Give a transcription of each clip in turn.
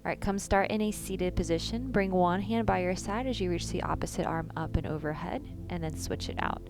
right, come start in a seated position. Bring one hand by your side as you reach the opposite arm up and overhead, and then switch it out.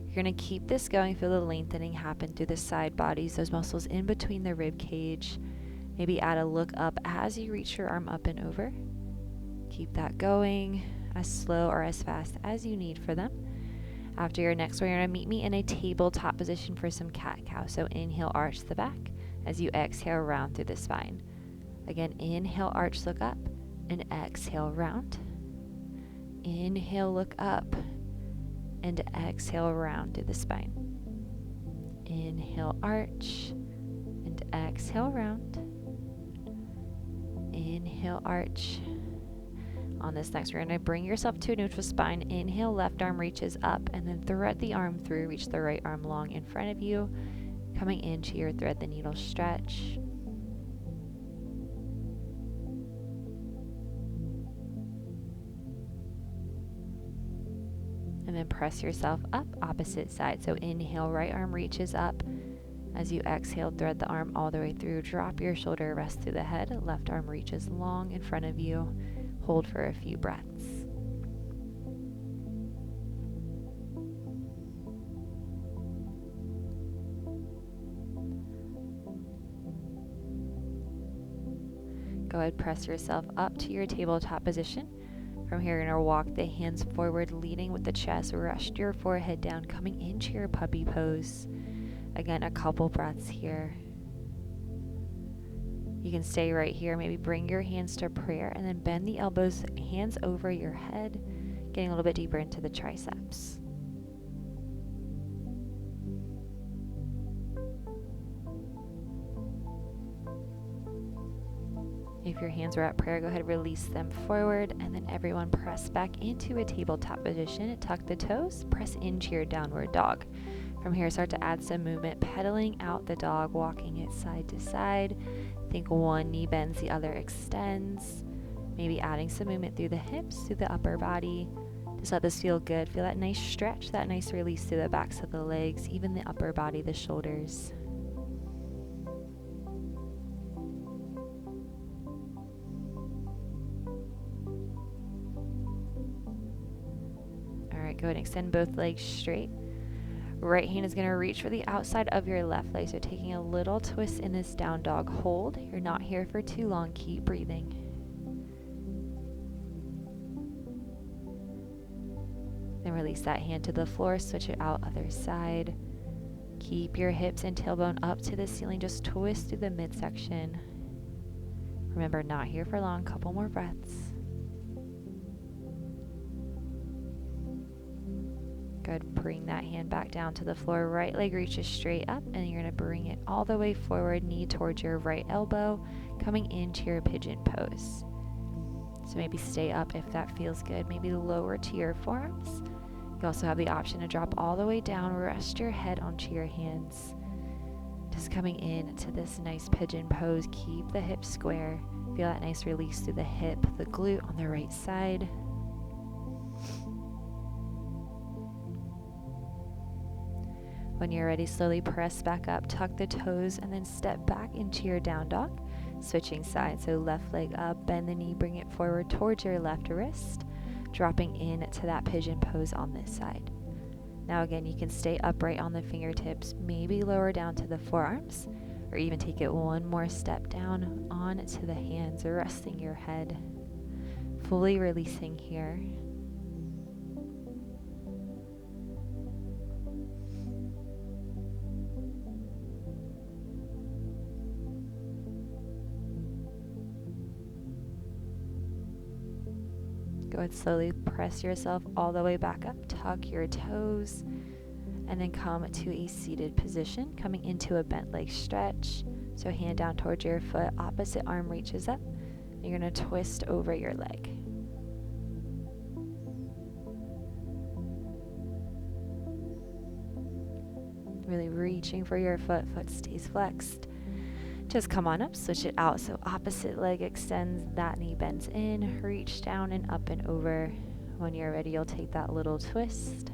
You're going to keep this going. Feel the lengthening happen through the side bodies, those muscles in between the rib cage. Maybe add a look up as you reach your arm up and over. Keep that going as slow or as fast as you need for them. After your next one, you're going to meet me in a tabletop position for some cat-cow. So inhale, arch the back as you exhale, round through the spine. Again, inhale, arch, look up, and exhale, round. Inhale, look up, and exhale, round through the spine. Inhale, arch, and exhale, round. Inhale, arch. On this next, we're going to bring yourself to a neutral spine. Inhale, left arm reaches up, and then thread the arm through. Reach the right arm long in front of you. Coming into your thread the needle stretch. And then press yourself up, opposite side. So inhale, right arm reaches up. As you exhale, thread the arm all the way through. Drop your shoulder, rest through the head. Left arm reaches long in front of you. Hold for a few breaths. Go ahead, press yourself up to your tabletop position. From here, you're going to walk the hands forward, leading with the chest. Rest your forehead down, coming into your puppy pose. Again, a couple breaths here. You can stay right here. Maybe bring your hands to prayer and then bend the elbows, hands over your head, getting a little bit deeper into the triceps. If your hands are at prayer, go ahead, release them forward, and then everyone press back into a tabletop position. Tuck the toes, press into your downward dog. From here, start to add some movement, pedaling out the dog, walking it side to side. Think one knee bends, the other extends. Maybe adding some movement through the hips, through the upper body. Just let this feel good. Feel that nice stretch, that nice release through the backs of the legs, even the upper body, the shoulders. Go ahead and extend both legs straight. Right hand is going to reach for the outside of your left leg. So taking a little twist in this down dog hold. You're not here for too long. Keep breathing. Then release that hand to the floor. Switch it out other side. Keep your hips and tailbone up to the ceiling. Just twist through the midsection. Remember, not here for long. Couple more breaths. Good. Bring that hand back down to the floor. Right leg reaches straight up, and you're going to bring it all the way forward, knee towards your right elbow, coming into your pigeon pose. So maybe stay up if that feels good. Maybe lower to your forearms. You also have the option to drop all the way down. Rest your head onto your hands. Just coming in to this nice pigeon pose. Keep the hips square. Feel that nice release through the hip, the glute on the right side. When you're ready, slowly press back up, tuck the toes, and then step back into your down dog. Switching sides, so left leg up, bend the knee, bring it forward towards your left wrist, dropping into that pigeon pose on this side. Now again, you can stay upright on the fingertips, maybe lower down to the forearms, or even take it one more step down onto the hands, resting your head, fully releasing here. Go ahead, slowly press yourself all the way back up, tuck your toes, and then come to a seated position, coming into a bent leg stretch. So hand down towards your foot, opposite arm reaches up, and you're going to twist over your leg. Really reaching for your foot, foot stays flexed. Just come on up, switch it out. So opposite leg extends, that knee bends in, reach down and up and over. When you're ready, you'll take that little twist.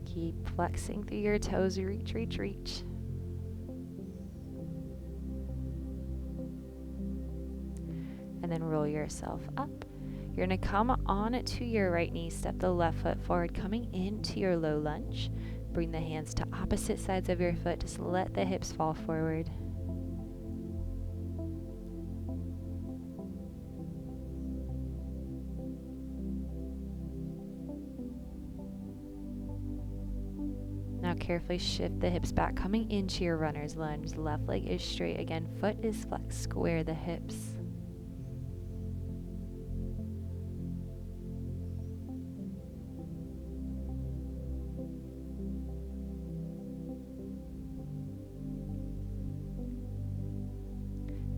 Keep flexing through your toes, reach, reach, reach. and then roll yourself up. You're going to come on to your right knee, step the left foot forward, coming into your low lunge. Bring the hands to opposite sides of your foot. Just let the hips fall forward. Now carefully shift the hips back, coming into your runner's lunge. Left leg is straight. Again, foot is flexed. Square the hips.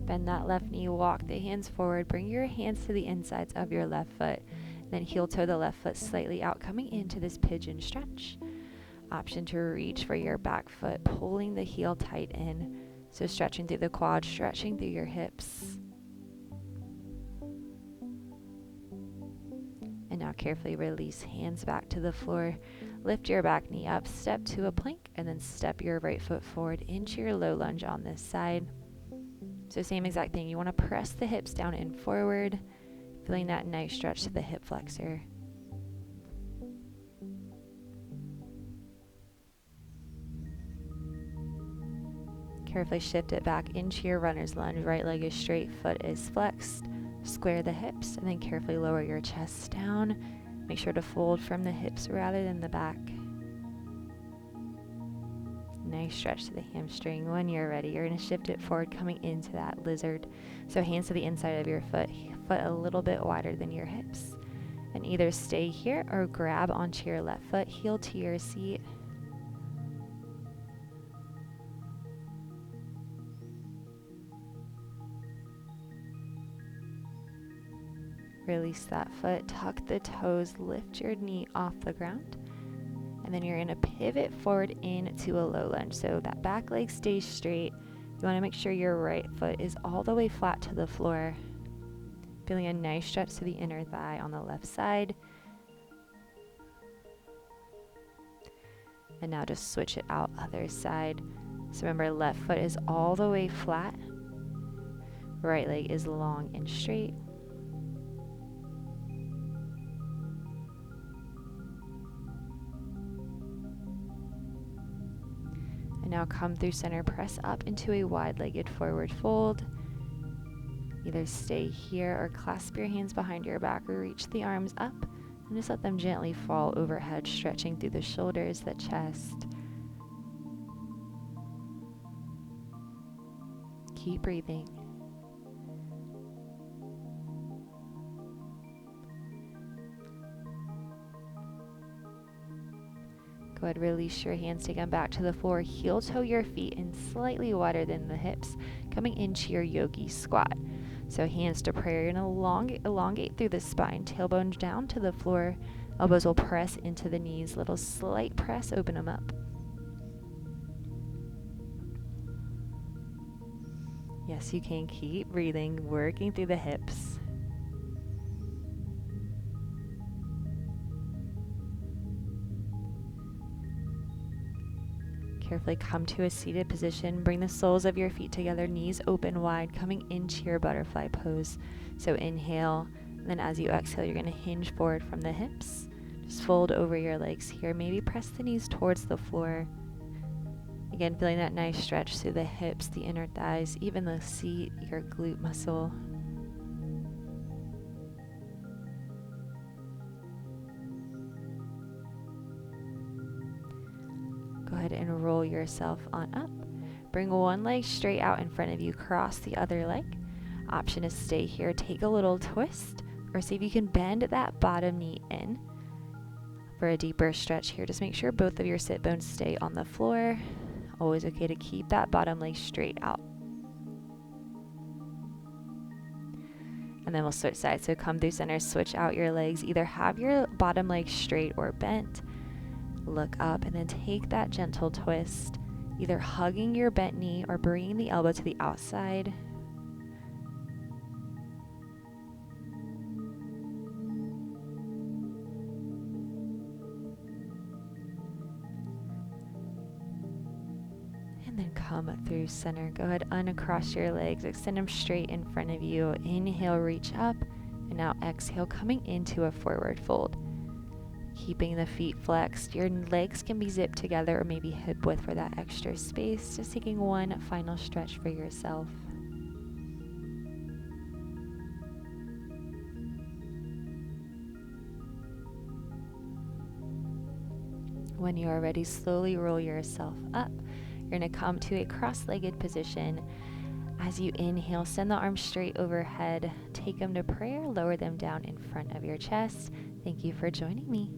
Bend that left knee, walk the hands forward, bring your hands to the insides of your left foot, then heel toe the left foot slightly out, coming into this pigeon stretch. Option to reach for your back foot, pulling the heel tight in, so stretching through the quad, stretching through your hips. And now carefully release, hands back to the floor, lift your back knee up, step to a plank, and then step your right foot forward into your low lunge on this side. So same exact thing, you want to press the hips down and forward, feeling that nice stretch to the hip flexor. Carefully shift it back into your runner's lunge, right leg is straight, foot is flexed, square the hips, and then carefully lower your chest down. Make sure to fold from the hips rather than the back. Nice stretch to the hamstring. When you're ready, you're going to shift it forward, coming into that lizard. So hands to the inside of your foot a little bit wider than your hips. And either stay here or grab onto your left foot, heel to your seat. Release that foot, tuck the toes, lift your knee off the ground. And then you're going to pivot forward into a low lunge. So that back leg stays straight. You want to make sure your right foot is all the way flat to the floor. Feeling a nice stretch to the inner thigh on the left side. And now just switch it out, other side. So remember, left foot is all the way flat. Right leg is long and straight. Now come through center, press up into a wide-legged forward fold. Either stay here or clasp your hands behind your back or reach the arms up and just let them gently fall overhead, stretching through the shoulders, the chest. Keep breathing. Go ahead, release your hands, take them back to the floor, heel toe your feet in slightly wider than the hips, coming into your yogi squat. So hands to prayer, and elongate through the spine, tailbone down to the floor, elbows will press into the knees, little slight press, open them up. Yes, you can keep breathing, working through the hips. Carefully come to a seated position. Bring the soles of your feet together, knees open wide, coming into your butterfly pose. So inhale, and then as you exhale, you're going to hinge forward from the hips. Just fold over your legs here. Maybe press the knees towards the floor. Again, feeling that nice stretch through the hips, the inner thighs, even the seat, your glute muscle. Go ahead and roll yourself on up. Bring one leg straight out in front of you, cross the other leg. Option is stay here, take a little twist, or see if you can bend that bottom knee in for a deeper stretch here. Just make sure both of your sit bones stay on the floor. Always okay to keep that bottom leg straight out. And then we'll switch sides. So come through center, switch out your legs. Either have your bottom leg straight or bent. Look up and then take that gentle twist, either hugging your bent knee or bringing the elbow to the outside. And then come through center. Go ahead, uncross your legs, extend them straight in front of you. Inhale, reach up, and now exhale, coming into a forward fold. Keeping the feet flexed. Your legs can be zipped together or maybe hip width for that extra space. Just taking one final stretch for yourself. When you are ready, slowly roll yourself up. You're going to come to a cross-legged position. As you inhale, send the arms straight overhead. Take them to prayer. Lower them down in front of your chest. Thank you for joining me.